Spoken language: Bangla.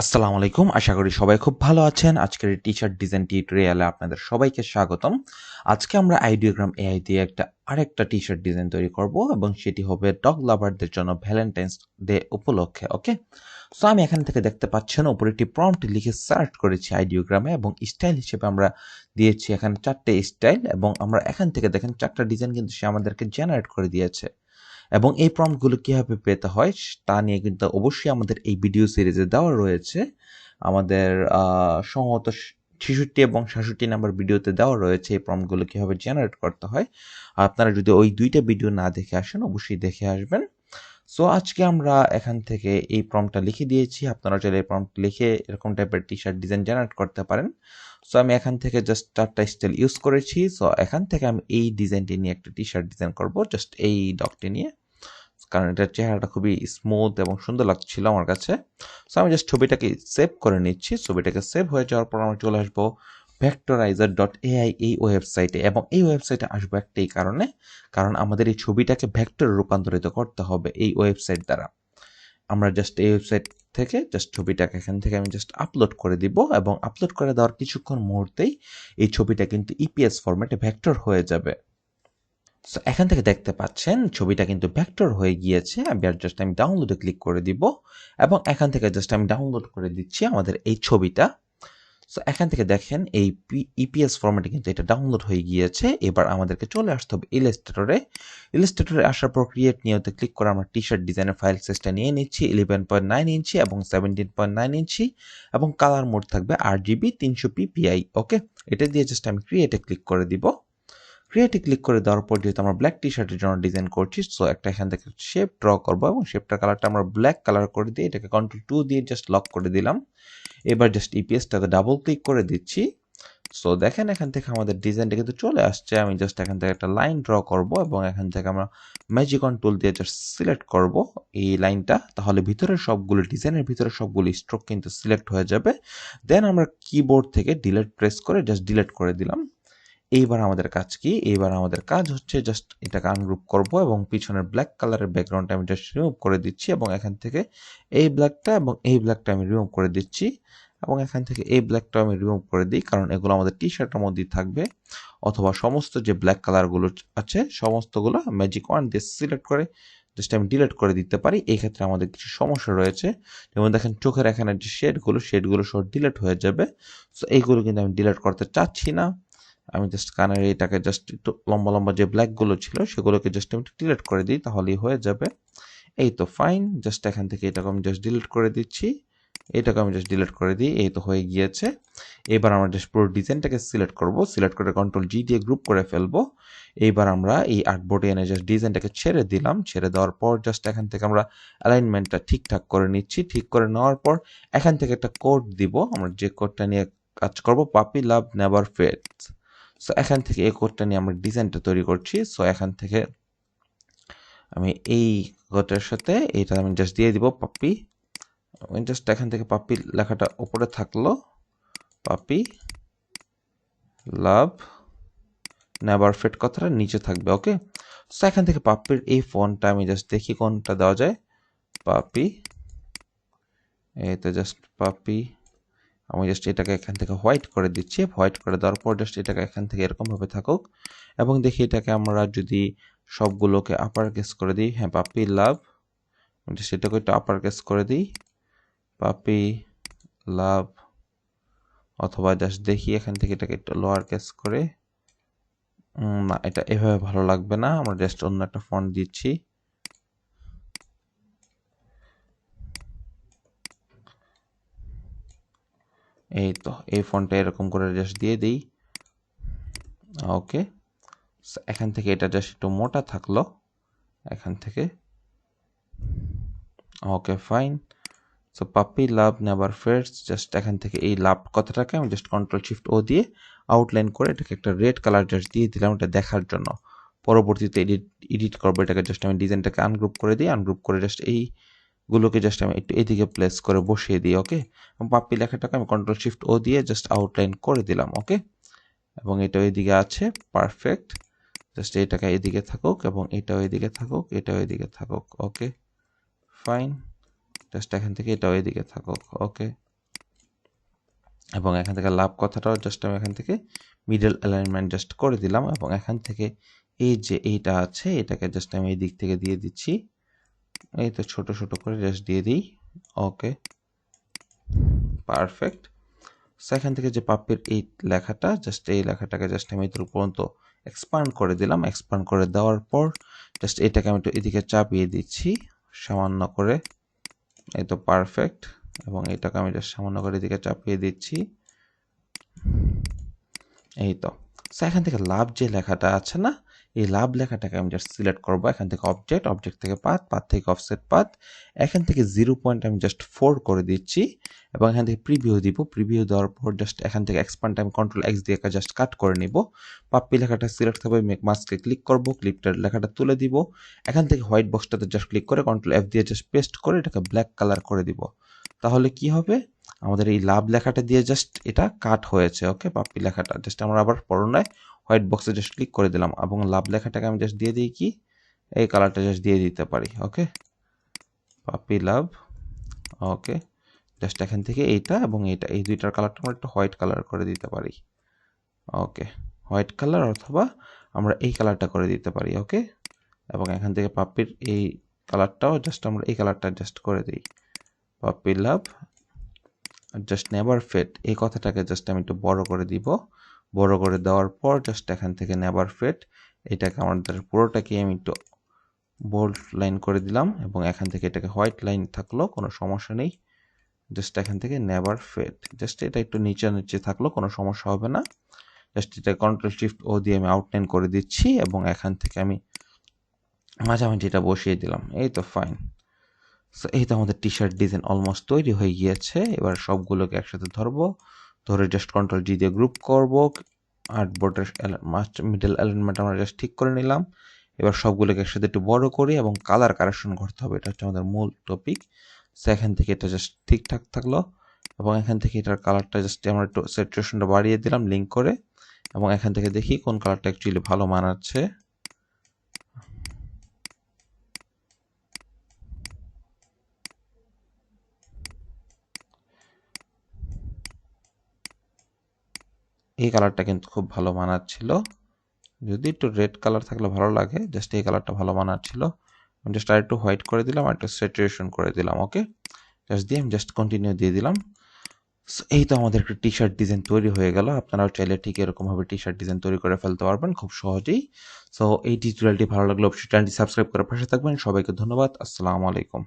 আসসালামু আলাইকুম। আশা করি সবাই খুব ভালো আছেন। আজকের এই টি-শার্ট ডিজাইন টিউটোরিয়ালে আপনাদের সবাইকে স্বাগতম। আজকে আমরা আইডিওগ্রাম এআই দিয়ে আরেকটা টি-শার্ট ডিজাইন তৈরি করব এবং সেটি হবে ডগ লাভারদের জন্য ভ্যালেন্টাইন্স ডে উপলক্ষে। ওকে, সো আমি এখান থেকে দেখতে পাচ্ছেন উপরে একটি প্রম্পট লিখে সার্চ করেছি আইডিওগ্রামে এবং স্টাইল হিসেবে আমরা দিয়েছি এখানে 4টে স্টাইল এবং আমরা এখান থেকে দেখেন 4টা ডিজাইন কিন্তু সে আমাদেরকে জেনারেট করে দিয়েছে। এবং এই প্রম্পটগুলো কীভাবে পেতে হয় তা নিয়ে কিন্তু অবশ্যই আমাদের এই ভিডিও সিরিজে দেওয়া রয়েছে। আমাদের সম্ভবত 66 এবং 67 নাম্বার ভিডিওতে দেওয়া রয়েছে এই প্রম্পটগুলো কীভাবে জেনারেট করতে হয়। আপনারা যদি ওই দুইটা ভিডিও না দেখে আসেন অবশ্যই দেখে আসবেন। সো আজকে আমরা এখান থেকে এই প্রম্পটটা লিখে দিয়েছি। আপনারা চাইলে এই প্রম্পট লিখে এরকম টাইপের টি-শার্ট ডিজাইন জেনারেট করতে পারেন। সো আমি এখান থেকে জাস্ট 4টা স্টাইল ইউজ করেছি। সো এখান থেকে আমি এই ডিজাইনটি নিয়ে একটা টি-শার্ট ডিজাইন করব, জাস্ট এই ডগটি নিয়ে, কারণ এটার চেহারাটা খুবই স্মুথ এবং সুন্দর লাগছিল আমার কাছে। সো আমি জাস্ট ছবিটাকে সেভ করে নিচ্ছি। ছবিটাকে সেভ হয়ে যাওয়ার পর আমরা চলে আসবো vectorizer.ai এই ওয়েবসাইটে এবং এই ওয়েবসাইটে আসবো একটাই কারণে, কারণ আমাদের এই ছবিটাকে ভেক্টরে রূপান্তরিত করতে হবে এই ওয়েবসাইট দ্বারা। আমরা জাস্ট এই ওয়েবসাইট থেকে জাস্ট ছবিটাকে এখান থেকে আমি জাস্ট আপলোড করে দিব এবং আপলোড করে দেওয়ার কিছুক্ষণ মুহূর্তেই এই ছবিটা কিন্তু ইপিএস ফরম্যাটে ভেক্টর হয়ে যাবে। সো এখান থেকে দেখতে পাচ্ছেন ছবিটা কিন্তু ভেক্টর হয়ে গিয়েছে। আমি ডাউনলোডে ক্লিক করে দিব এবং এখান থেকে জাস্ট আমি ডাউনলোড করে দিচ্ছি আমাদের এই ছবিটা। সো এখান থেকে দেখেন এই ইপিএস ফরম্যাটে কিন্তু এটা ডাউনলোড হয়ে গিয়েছে। এবার আমাদেরকে চলে আসতে হবে ইলাস্ট্রেটরে আসার পর ক্রিয়েট নিউতে ক্লিক করে আমরা টি-শার্ট ডিজাইনের ফাইল সাইজটা নিয়ে নিচ্ছি 11.9 ইঞ্চি এবং 17.9 ইঞ্চি এবং কালার মোড থাকবে RGB 300 ppi। ওকে, এটা দিয়ে জাস্ট আমি ক্রিয়েটে ক্লিক করে দিব। ক্রিয়েটে ক্লিক করে দেওয়ার পর যেহেতু আমরা ব্ল্যাক টি শার্টের জন্য ডিজাইন করছি, সো একটা এখান থেকে শেপ ড্র করবো এবং শেপটার কালারটা আমরা ব্ল্যাক কালার করে দিয়ে এটাকে Ctrl+2 দিয়ে জাস্ট লক করে দিলাম। এবার জাস্ট ইপিএসটাতে ডাবল ক্লিক করে দিচ্ছি। সো দেখেন এখান থেকে আমাদের ডিজাইনটা কিন্তু চলে আসছে। আমি জাস্ট এখান থেকে একটা লাইন ড্র করব এবং এখান থেকে আমরা ম্যাজিক অন টুল দিয়ে জাস্ট সিলেক্ট করব এই লাইনটা, তাহলে ভিতরের সবগুলো ডিজাইনের ভিতরে সবগুলো স্ট্রোক কিন্তু সিলেক্ট হয়ে যাবে। দেন আমরা কিবোর্ড থেকে ডিলিট প্রেস করে জাস্ট ডিলিট করে দিলাম। এইবার আমাদের কাজ কি? এইবার আমাদের কাজ হচ্ছে জাস্ট এটাকে আনগ্রুপ করব এবং পিছনের ব্ল্যাক কালারের ব্যাকগ্রাউন্ডটা আমি জাস্ট রিমুভ করে দিচ্ছি এবং এখান থেকে এই ব্ল্যাকটা এবং এই ব্ল্যাকটা আমি রিমুভ করে দিচ্ছি এবং এখান থেকে এই ব্ল্যাকটা আমি রিমুভ করে দিই, কারণ এগুলো আমাদের টি শার্টের মধ্যেই থাকবে। অথবা সমস্ত যে ব্ল্যাক কালারগুলো আছে সমস্তগুলো ম্যাজিক ওয়ান দিয়ে সিলেক্ট করে জাস্ট আমি ডিলিট করে দিতে পারি। এই ক্ষেত্রে আমাদের কিছু সমস্যা রয়েছে, যেমন দেখেন চোখের এখানে যে শেডগুলো সব ডিলিট হয়ে যাবে। সো এইগুলো কিন্তু আমি ডিলিট করতে চাচ্ছি না। আমি জাস্ট কানের এটাকে জাস্ট একটু লম্বা লম্বা যে ব্ল্যাকগুলো ছিল সেগুলোকে জাস্ট আমি ডিলিট করে দিই, তাহলেই হয়ে যাবে। এই তো ফাইন। জাস্ট এখান থেকে এটাকে আমি জাস্ট ডিলিট করে দিচ্ছি, এটাকে আমি জাস্ট ডিলিট করে দিই। এই তো হয়ে গিয়েছে। এবার আমরা জাস্ট পুরো ডিজাইনটাকে সিলেক্ট করব, সিলেক্ট করে Ctrl+G দিয়ে গ্রুপ করে ফেলবো। এইবার আমরা এই আর্টবোর্ডে এনে জাস্ট ডিজাইনটাকে ছেড়ে দিলাম। ছেড়ে দেওয়ার পর জাস্ট এখান থেকে আমরা অ্যালাইনমেন্টটা ঠিকঠাক করে নিচ্ছি। ঠিক করে নেওয়ার পর এখান থেকে একটা কোড দিব, আমরা যে কোডটা নিয়ে কাজ করব, পাপি লাভ নেভার ফেডস। সো এখান থেকে এই কোডটা নিয়ে আমরা ডিজাইনটা তৈরি করছি। সো এখান থেকে আমি এই কোডের সাথে এটা আমি জাস্ট দিয়ে দিব পাপি। আমি জাস্ট এখান থেকে পাপি লেখাটা উপরে থাকলো, পাপি লাভ নেভার ফেড কথাটা নিচে থাকবে। ওকে, সো এখান থেকে পাপির এই ফন্টটা আমি জাস্ট দেখি কোনটা দেওয়া যায়। পাপি, এই তো জাস্ট পাপি। আমি জাস্ট এটাকে এখান থেকে হোয়াইট করে দিচ্ছি। হোয়াইট করে দেওয়ার পর জাস্ট এটাকে এখান থেকে এরকমভাবে থাকুক এবং দেখি এটাকে আমরা যদি সবগুলোকে আপার কেস করে দিই, হ্যাঁ পাপি লাভ, জাস্ট এটাকে একটু আপার কেস করে দিই, পাপি লাভ। অথবা জাস্ট দেখি এখান থেকে এটাকে একটু লোয়ার কেস করে, না এটা এভাবে ভালো লাগবে না, আমরা জাস্ট অন্য একটা ফন্ট দিচ্ছি। এই তো এই ফন্টটা এরকম করে জাস্ট দিয়ে দিই। ওকে, এখান থেকে এটা জাস্ট একটু মোটা থাকলো এখান থেকে। Okay fine. সো পাপি লাভ নেভার ফেডস, জাস্ট এখান থেকে এই লাভ কথাটাকে আমি জাস্ট Ctrl+Shift+O দিয়ে আউটলাইন করে এটাকে একটা রেড কালার জাস্ট দিয়ে দিলাম এটা দেখার জন্য। পরবর্তীতে এডিট করবো এটাকে, জাস্ট আমি ডিজাইনটাকে আনগ্রুপ করে দিই। আনগ্রুপ করে জাস্ট এইগুলোকে জাস্ট আমি একটু এদিকে প্লেস করে বসিয়ে দিই। ওকে, পাপি লেখাটাকে আমি Ctrl+Shift+O দিয়ে জাস্ট আউটলাইন করে দিলাম। ওকে, এবং এটাও এদিকে আছে, পারফেক্ট। জাস্ট এটাকে এদিকে থাকুক এবং এটাও এদিকে থাকুক, এটাও এদিকে থাকুক। ওকে ফাইন, জাস্ট এখান থেকে এটাও এদিকে থাকুক। ওকে, এবং এখান থেকে লাভ কথাটাও জাস্ট আমি এখান থেকে মিডল অ্যালাইনমেন্ট জাস্ট করে দিলাম এবং এখান থেকে এই যে এইটা আছে এটাকে জাস্ট আমি এই দিক থেকে দিয়ে দিচ্ছি, এই তো ছোট ছোট করে জাস্ট দিয়ে দিই। ওকে, পারফেক্ট। সো এখান থেকে যে পাপ্পির এই লেখাটা জাস্ট এই লেখাটাকে জাস্ট আমি এর পর্যন্ত এক্সপান্ড করে দিলাম। এক্সপান্ড করে দেওয়ার পর জাস্ট এটাকে আমি একটু এদিকে চাপিয়ে দিচ্ছি সামান্য করে, এই তো পারফেক্ট। এবং এটাকে আমি জাস্ট সামান্য করে এদিকে চাপিয়ে দিচ্ছি, এই তো। সো এখান থেকে লাভ যে লেখাটা আছে না, এই লাভ লেখাটাকে আমি জাস্ট সিলেক্ট করবো। এখান থেকে অবজেক্ট, অবজেক্ট থেকে পাথ, পাথ থেকে অফসেট পাথ, এখান থেকে 0 আমি জাস্ট 4 করে দিচ্ছি এবং এখান থেকে প্রিভিউ দিব। প্রিভিউ দেওয়ার পর জাস্ট এখান থেকে এক্সপান্ড আমি কন্ট্রোল এক্স দিয়ে জাস্ট কাট করে নিব। পাপ্পি লেখাটা সিলেক্ট হবে, মেক মাস্কে ক্লিক করব, ক্লিপটার লেখাটা তুলে দিব। এখান থেকে হোয়াইট বক্সটাতে জাস্ট ক্লিক করে কন্ট্রোল এফ দিয়ে জাস্ট পেস্ট করে এটাকে ব্ল্যাক কালার করে দিব। তাহলে কি হবে, আমাদের এই লাভ লেখাটা দিয়ে জাস্ট এটা কাট হয়েছে। ওকে, পাপ্পি লেখাটা জাস্ট আমরা আবার পুনরায় হোয়াইট বক্সে জাস্ট ক্লিক করে দিলাম এবং লাভ লেখাটাকে আমি জাস্ট দিয়ে দিই কি এই কালারটা জাস্ট দিয়ে দিতে পারি। ওকে, পাপ্পি লাভ। ওকে, জাস্ট এখান থেকে এইটা এবং এইটা, এই দুইটার কালারটা আমরা একটু হোয়াইট কালার করে দিতে পারি। ওকে, হোয়াইট কালার অথবা আমরা এই কালারটা করে দিতে পারি। ওকে, এবং এখান থেকে পাপ্পির এই কালারটাও জাস্ট আমরা এই কালারটা জাস্ট করে দিই, পাপ্পি লাভ জাস্ট নেভার ফেড। এই কথাটাকে জাস্ট আমি একটু বড় করে দিব। বড় করে দেওয়ার পর জাস্ট এখান থেকে নেভার ফেড এটাকে আমাদের পুরোটাকে আমি একটু বোল্ড লাইন করে দিলাম এবং এখান থেকে এটাকে হোয়াইট লাইন থাকলো, কোনো সমস্যা নেই। জাস্ট এখান থেকে নেভার ফেড, জাস্ট এটা একটু নিচে নিচে থাকলো, কোনো সমস্যা হবে না। জাস্ট এটা কন্ট্রোল শিফট ও দিয়ে আমি আউটলাইন করে দিচ্ছি এবং এখান থেকে আমি মাঝামাঝি এটা বসিয়ে দিলাম, এই তো ফাইন। সো এই তো আমাদের টি শার্ট ডিজাইন অলমোস্ট তৈরি হয়ে গিয়েছে। এবার সবগুলোকে একসাথে ধরবো, ধরে জাস্ট কন্ট্রোল জি দিয়ে গ্রুপ করব। আর্টবোর্ডের মিডল অ্যালাইনমেন্ট আমরা জাস্ট ঠিক করে নিলাম। এবার সবগুলোকে একসাথে একটু বড় করি এবং কালার কারেকশন করতে হবে, এটা হচ্ছে আমাদের মূল টপিক। সো এখান থেকে এটা জাস্ট ঠিকঠাক থাকলো এবং এখান থেকে এটার কালারটা জাস্ট আমরা একটু স্যাচুরেশনটা বাড়িয়ে দিলাম লিঙ্ক করে এবং এখান থেকে দেখি কোন কালারটা অ্যাকচুয়ালি ভালো মানাচ্ছে। এই কালারটা কিন্তু খুব ভালো মানাচ্ছিল, যদি একটু রেড কালার থাকলে ভালো লাগে, জাস্ট এই কালারটা ভালো মানাচ্ছিল। আমি জাস্ট আর একটু হোয়াইট করে দিলাম, আর একটু স্যাচুরেশন করে দিলাম। ওকে, জাস্ট দিয়ে আমি জাস্ট কন্টিনিউ দিয়ে দিলাম। সো এই তো আমাদের একটা টি শার্ট ডিজাইন তৈরি হয়ে গেল। আপনারাও চাইলে ঠিক এরকমভাবে টি শার্ট ডিজাইন তৈরি করে ফেলতে পারবেন খুব সহজেই। সো এই টিউটোরিয়ালটি ভালো লাগলে অবশ্যই চ্যানেলটি সাবস্ক্রাইব করে পাশে থাকবেন। সবাইকে ধন্যবাদ। আসসালামু আলাইকুম।